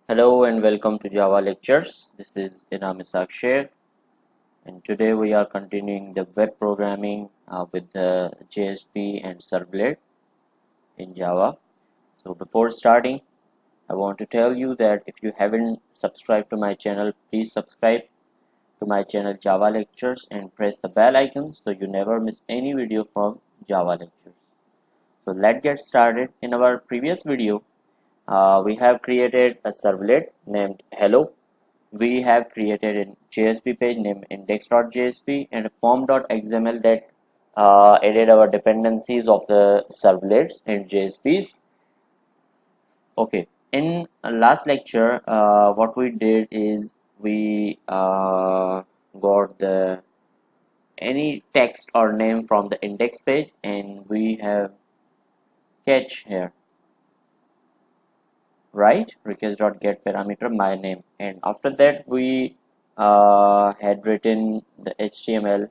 Hello and welcome to Java Lectures. This is Inam Share, and today we are continuing the web programming with the JSP and Servlet in Java. So before starting, I want to tell you that if you haven't subscribed to my channel, please subscribe to my channel Java Lectures and press the bell icon so you never miss any video from Java Lectures. So let's get started. In our previous video, we have created a servlet named hello. We have created a JSP page named index.jsp and a form.xml that added our dependencies of the servlets and JSPs. Okay, in last lecture, what we did is we got the any text or name from the index page, and we have catch here, right? Request.get parameter my name, and after that we had written the HTML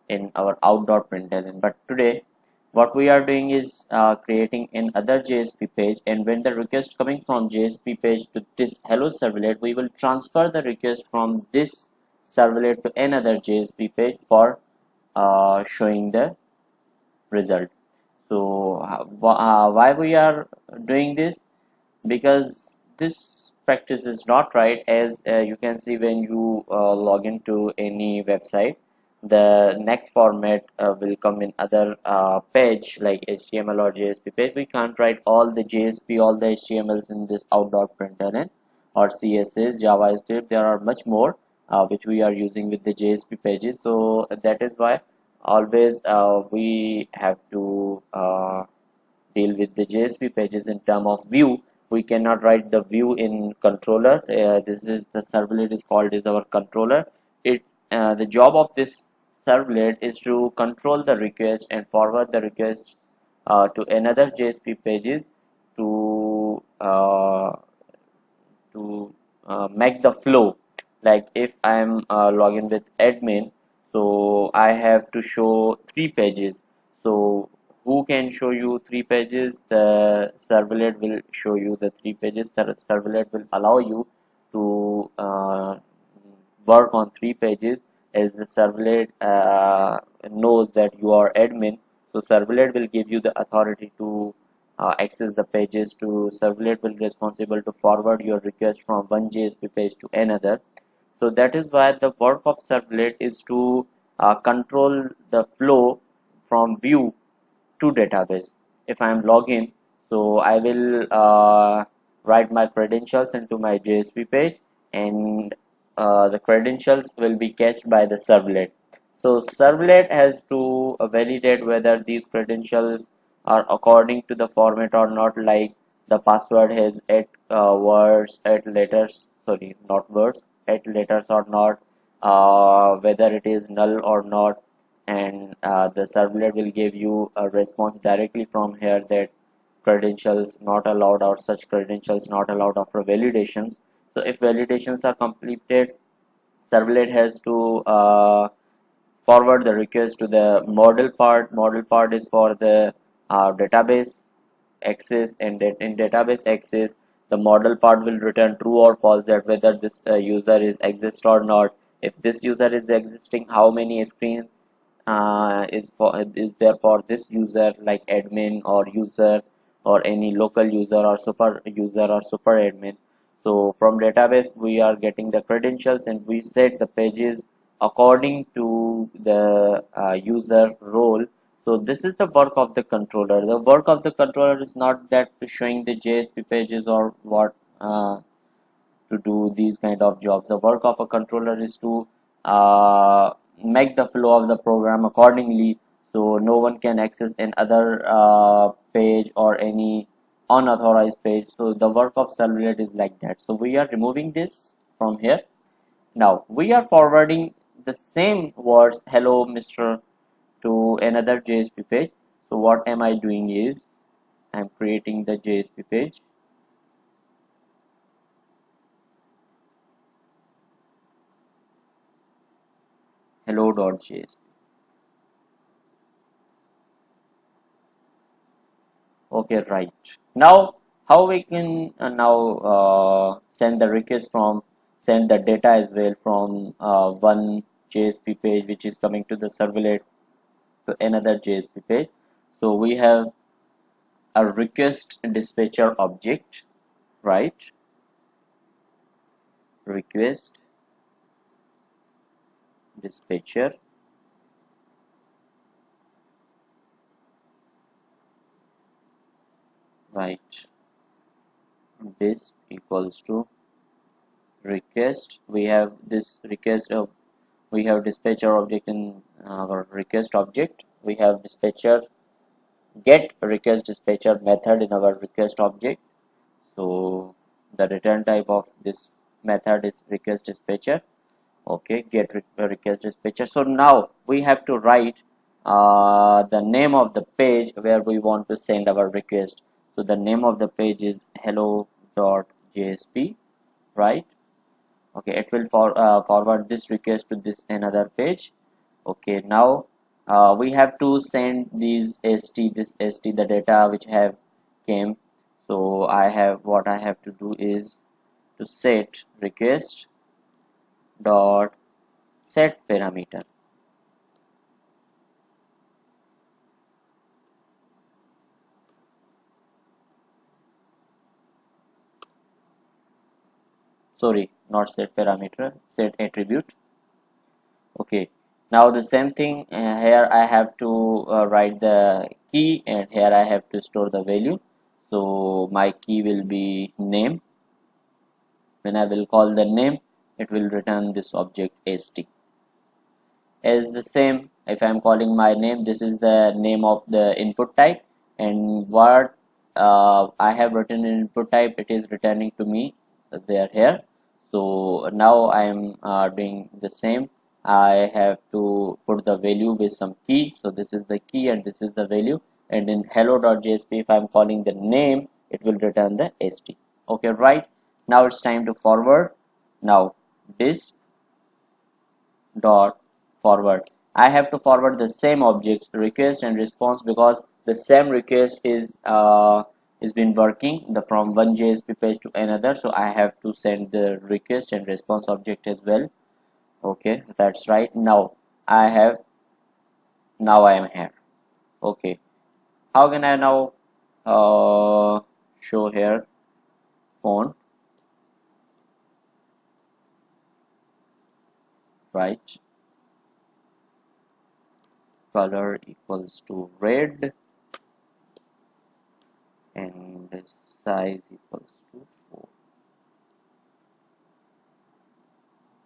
in our out.println. But today what we are doing is creating another JSP page, and when the request coming from JSP page to this hello servlet, we will transfer the request from this servlet to another JSP page for showing the result. So why we are doing this? Because this practice is not right, as you can see when you log into any website, the next format will come in other page like HTML or JSP page. We can't write all the JSP, all the HTMLs in this out.println or CSS, JavaScript. There are much more which we are using with the JSP pages. So that is why always we have to deal with the JSP pages in term of view. We cannot write the view in controller. This is the servlet is called is our controller. It the job of this servlet is to control the request and forward the request to another JSP pages to make the flow. Like if I'm login with admin, so I have to show 3 pages. So who can show you 3 pages? The servlet will show you the 3 pages. Servlet will allow you to work on 3 pages, as the servlet knows that you are admin. So servlet will give you the authority to access the pages. To servlet will responsible to forward your request from one JSP page to another. So that is why the work of servlet is to control the flow from view to database. If I am login, so I will write my credentials into my JSP page, and the credentials will be cached by the servlet. So servlet has to validate whether these credentials are according to the format or not, like the password has 8 words, 8 letters, sorry, not words, 8 letters or not, whether it is null or not, and the servlet will give you a response directly from here that credentials not allowed or such credentials not allowed after validations. So if validations are completed, servlet has to forward the request to the model part. Model part is for the database access, and that in database access the model part will return true or false, that whether this user is exist or not. If this user is existing, how many screens is there for this user, like admin or user or any local user or super user or super admin. So from database we are getting the credentials, and we set the pages according to the user role. So this is the work of the controller. The work of the controller is not that showing the JSP pages or what to do these kind of jobs. The work of a controller is to make the flow of the program accordingly, so no one can access another page or any unauthorized page. So the work of servlet is like that. So we are removing this from here. Now we are forwarding the same words hello Mr. to another JSP page. So what am I doing is I'm creating the JSP page. Hello.jsp. Okay, right. Now How we can now send the request from send the data as well from one JSP page which is coming to the servlet to another JSP page. So we have a request dispatcher object, right? Request dispatcher, right? This equals to request. We have this request we have dispatcher object in our request object. We have dispatcher get request dispatcher method in our request object. So the return type of this method is request dispatcher. Okay, get request dispatcher. So now we have to write the name of the page where we want to send our request. So the name of the page is hello.jsp, right? Okay, it will forward this request to this another page. Okay, now we have to send these st the data which have came. So what I have to do is to set request dot set parameter. Sorry, not set parameter, set attribute. Okay, now the same thing here I have to write the key, and here I have to store the value. So my key will be name. When I will call the name, it will return this object st. As the same, if I am calling my name, this is the name of the input type, and what I have written in input type, it is returning to me there here. So now I am doing the same. I have to put the value with some key. So this is the key and this is the value, and in hello.jsp, if I am calling the name, it will return the st. Okay, right? Now it's time to forward. Now this dot forward, I have to forward the same objects request and response, because the same request is been working from one JSP page to another. So I have to send the request and response object as well. Okay, that's right. Now I am here. Okay, how can I now show here font, right? Color equals to red and size equals to 4.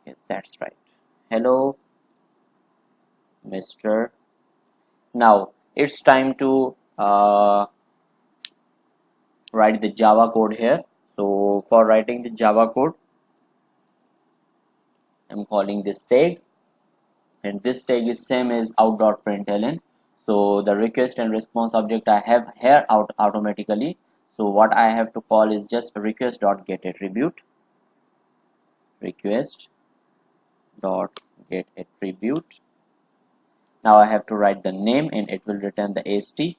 Okay, that's right. Hello, Mr. Now it's time to write the Java code here. So for writing the Java code, I'm calling this tag, and this tag is same as out.println. So the request and response object I have here out automatically. So what I have to call is just request.getAttribute, request.getAttribute. Now I have to write the name, and it will return the st.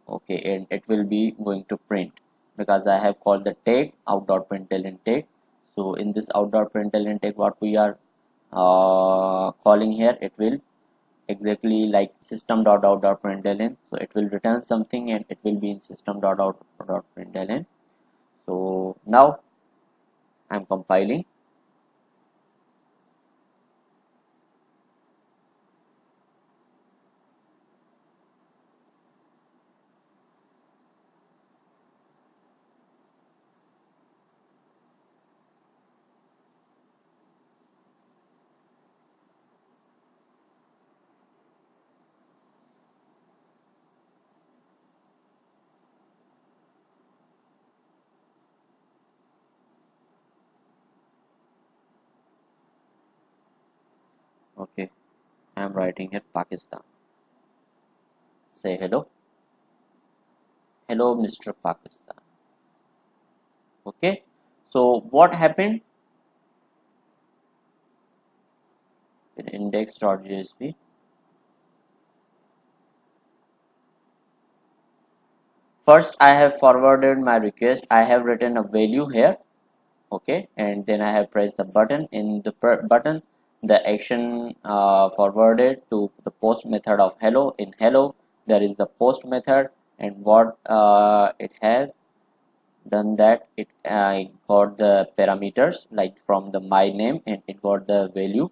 Okay, and it will be going to print because I have called the tag out.println tag. So in this out.println tag, what we are calling here, it will exactly like system.out.println. So it will return something, and it will be in system.out.println. So now I'm compiling. Okay, I'm writing here Pakistan. Say hello. Hello, Mr. Pakistan. Okay, so what happened in index.jsp? First I have forwarded my request. I have written a value here, okay, and then I have pressed the button. In the button, the action forwarded to the post method of hello. In hello there is the post method, and what it has done, that it got the parameters like from the my name, and it got the value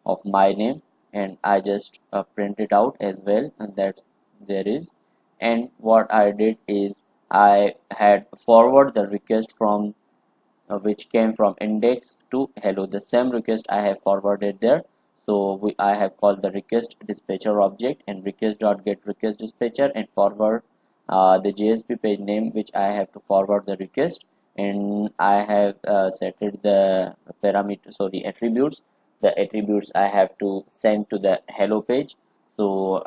of my name, and I just print it out as well, and that's there is. And what I did is I had forward the request from which came from index to hello. The same request I have forwarded there. So I have called the request dispatcher object and request.get request dispatcher, and forward the JSP page name which I have to forward the request, and I have set the parameter, so the attributes I have to send to the hello page. So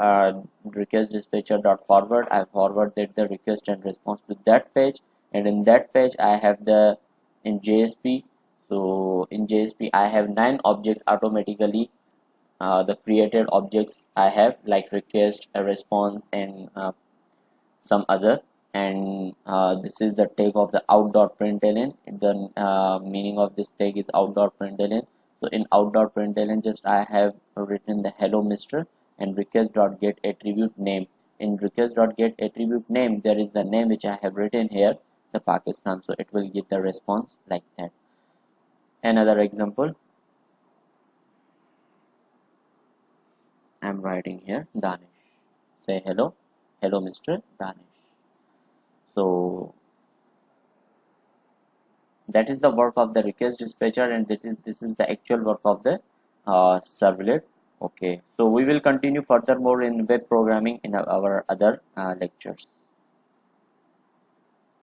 request dispatcher dot forward, I forwarded the request and response to that page, and in that page I have the in JSP. So in JSP I have 9 objects automatically. The created objects I have like request, a response, and some other. And this is the tag of the out.println. The meaning of this tag is out.println. So in out.println, just I have written the hello Mr. and request.get attribute name. In request.get attribute name, there is the name which I have written here, the Pakistan. So it will give the response like that. Another example, I'm writing here Danish. Say hello, hello Mr. Danish. So that is the work of the request dispatcher, and this is the actual work of the servlet. Okay, so we will continue furthermore in web programming in our other lectures.